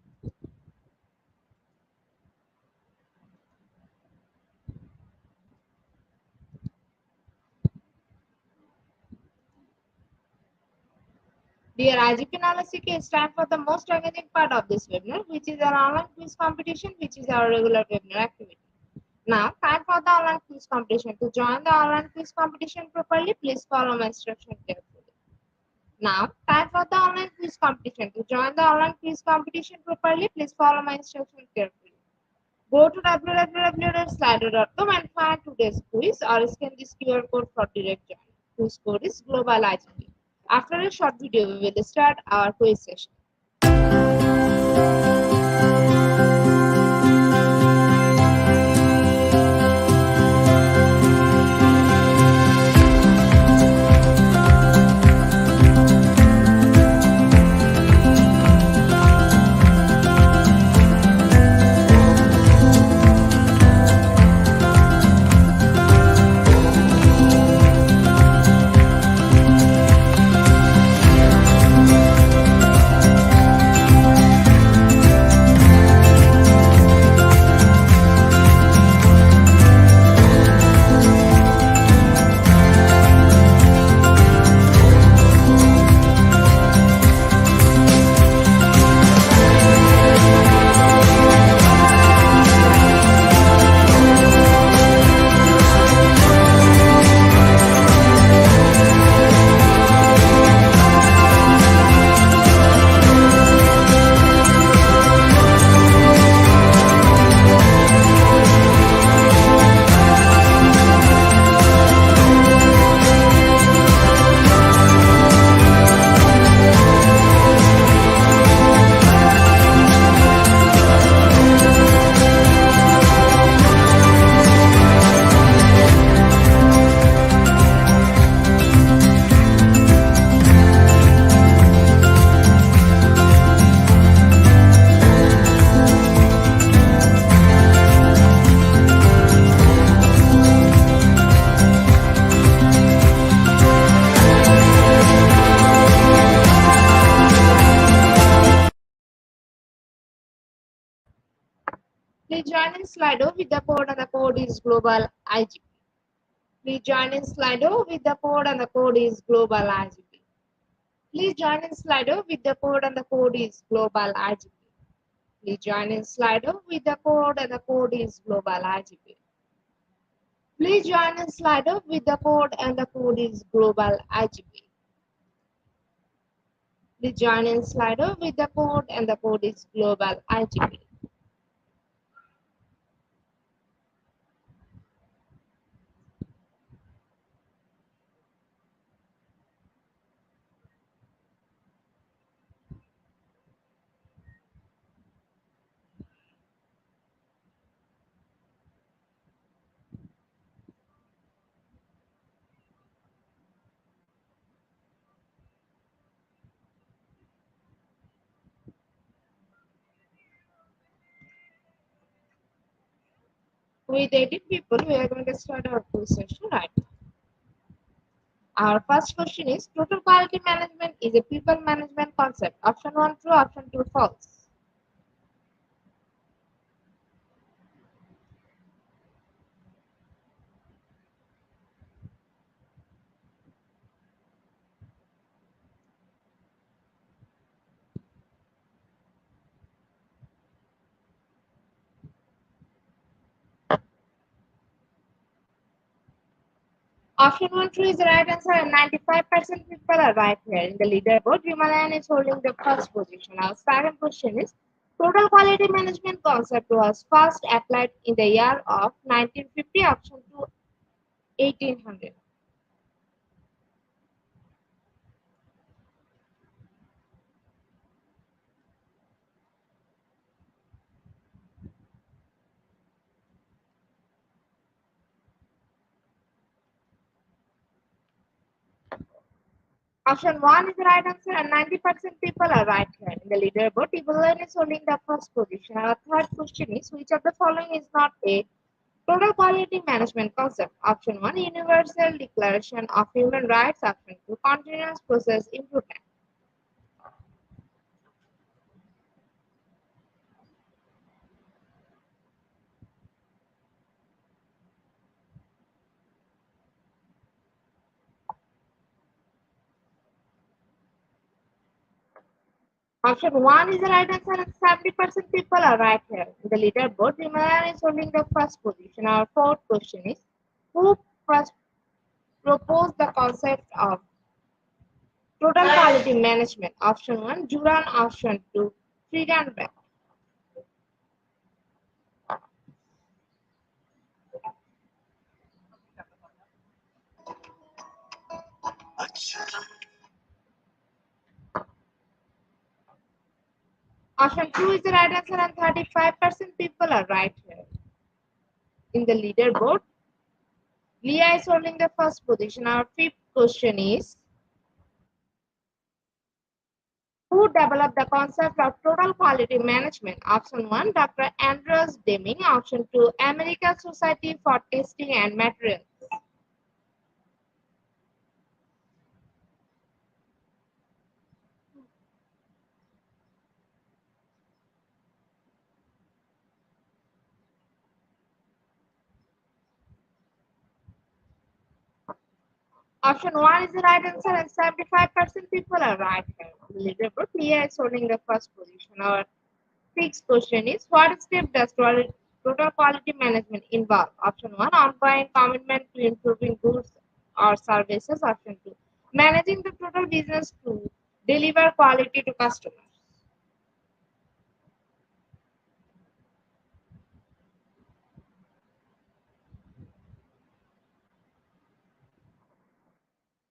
Dear IGP Knowledge Seeker, it's time for the most engaging part of this webinar, which is our online quiz competition, which is our regular webinar activity. Now, time for the online quiz competition. To join the online quiz competition properly, please follow my instruction carefully. Now, time for the online quiz competition. To join the online quiz competition properly, please follow my instruction carefully. Go to www.slido.com and find today's quiz or scan this QR code for direct join. Quiz code is Global IGP. After a short video, we will start our quiz session. Please join in Slido with the code and the code is global IGP. Please join in Slido with the code and the code is global IGP. Please join in Slido with the code and the code is global IGP. Please join in Slido with the code and the code is global IGP. Please join in Slido with the code and the code is global IGP. Please join in Slido with the code and the code is global IGP. With 80 people, we are going to start our quiz session right now. Our first question is total quality management is a people management concept. Option 1 true, option 2 false. Option 1 true is the right answer and 95% people are right here. In the leaderboard, Himalayan is holding the first position. Our second question is total quality management concept was first applied in the year of 1950, option 2 1800. Option 1 is the right answer and 90% people are right here. In the leaderboard, Himalayan is holding the first position. Our third question is which of the following is not a total quality management concept? Option 1 Universal Declaration of Human Rights. Option 2 Continuous Process Improvement. Option 1 is the right answer and 70% people are right here. In the leaderboard, Himalayan is holding the first position. Our fourth question is who first proposed the concept of total quality management? Option 1 Juran. Option 2 Friedenberg. Option 2 is the right answer and 35% people are right here. In the leaderboard, Leah is holding the first position. Our fifth question is who developed the concept of total quality management? Option 1 Dr. Andreas Deming. Option 2 American Society for Testing and Materials. Option 1 is the right answer and 75% people are right here. In the leaderboard, Leah is holding the first position. Our sixth question is what step does total quality management involve? Option 1 ongoing commitment to improving goods or services. Option 2 managing the total business to deliver quality to customers.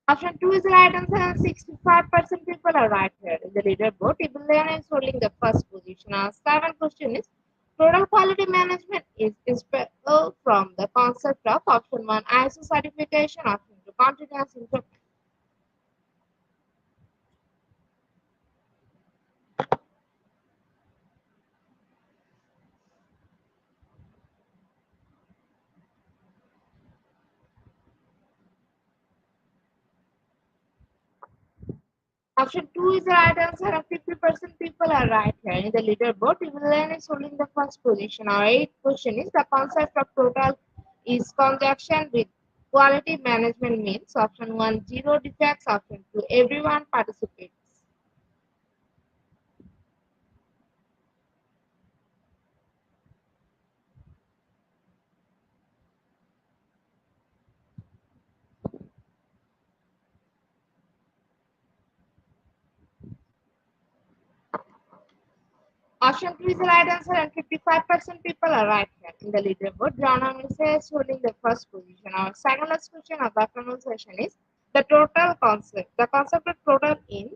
Option 2 is the right answer and 65% people are right here. In the leaderboard, Himalayan is holding the first position. Our seventh question is total quality management is inspired from the concept of option 1 ISO certification, option 2 continuous improvement. Option 2 is the right answer and 50% people people are right here. In the leaderboard, Evelyn is holding the first position. Our eighth question is the concept of total is conjunction with quality management means option 1 zero defects, option 2 everyone participates. Option 2 is the right answer and 55% people are right here. In the leaderboard, John Amisa is holding the first position. Our second last question of the conversation is the total concept. The concept of total in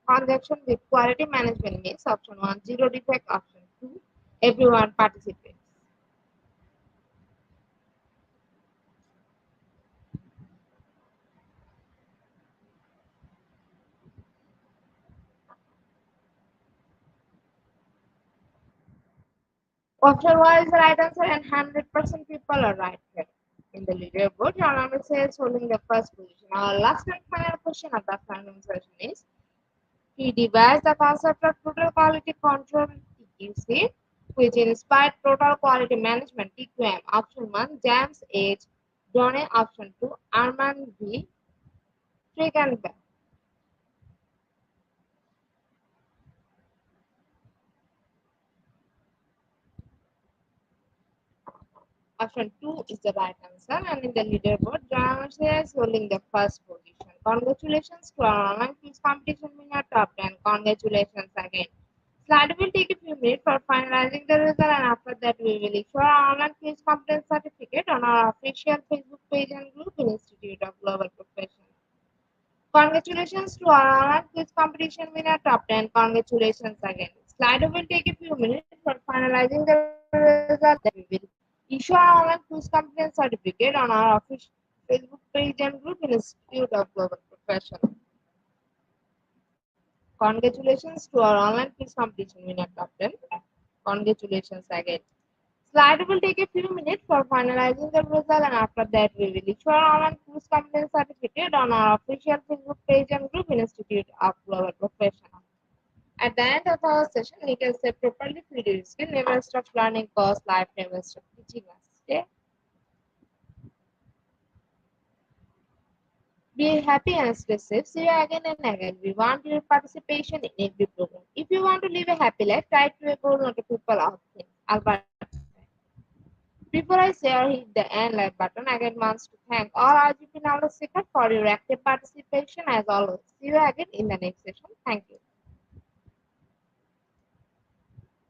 conjunction with quality management means option 1 zero defect, option 2 everyone participates. Option 1 is the right answer and 100% people are right here. In the leaderboard, John Amisa is holding the first position. Our last and final question of the conversation is he devised the concept of total quality control (TQC), which inspired total quality management (TQM). Option 1 James H. Donne, option 2 Armand V. Friedman. Option 2 is the right answer, and in the leaderboard, John is holding the first position. Congratulations to our online quiz competition winner, top 10. Congratulations again. Slide will take a few minutes for finalizing the result, and after that, we will issue our online quiz competence certificate on our official Facebook page and group in Institute of Global Professionals. Congratulations to our online quiz competition winner, top 10. Congratulations again. Slide will take a few minutes for finalizing the result, that we will issue our online quiz competence certificate on our official Facebook page and group in Institute of Global Professionals. Congratulations to our online quiz competition winner, top 10. Congratulations again. Slide will take a few minutes for finalizing the result, and after that, we will issue our online quiz competence certificate on our official Facebook page and group in Institute of Global Professionals. At the end of our session, we can say properly feed your skill, never stop learning, cause life never stop teaching us. Okay? Be happy and stay safe. See you again and again. We want your participation in every program. If you want to live a happy life, try to a goal, not a people out things. Albert Einstein. Before I say or hit the end like button, I again wants to thank all RGP Knowledge Seekers for your active participation as always. See you again in the next session. Thank you.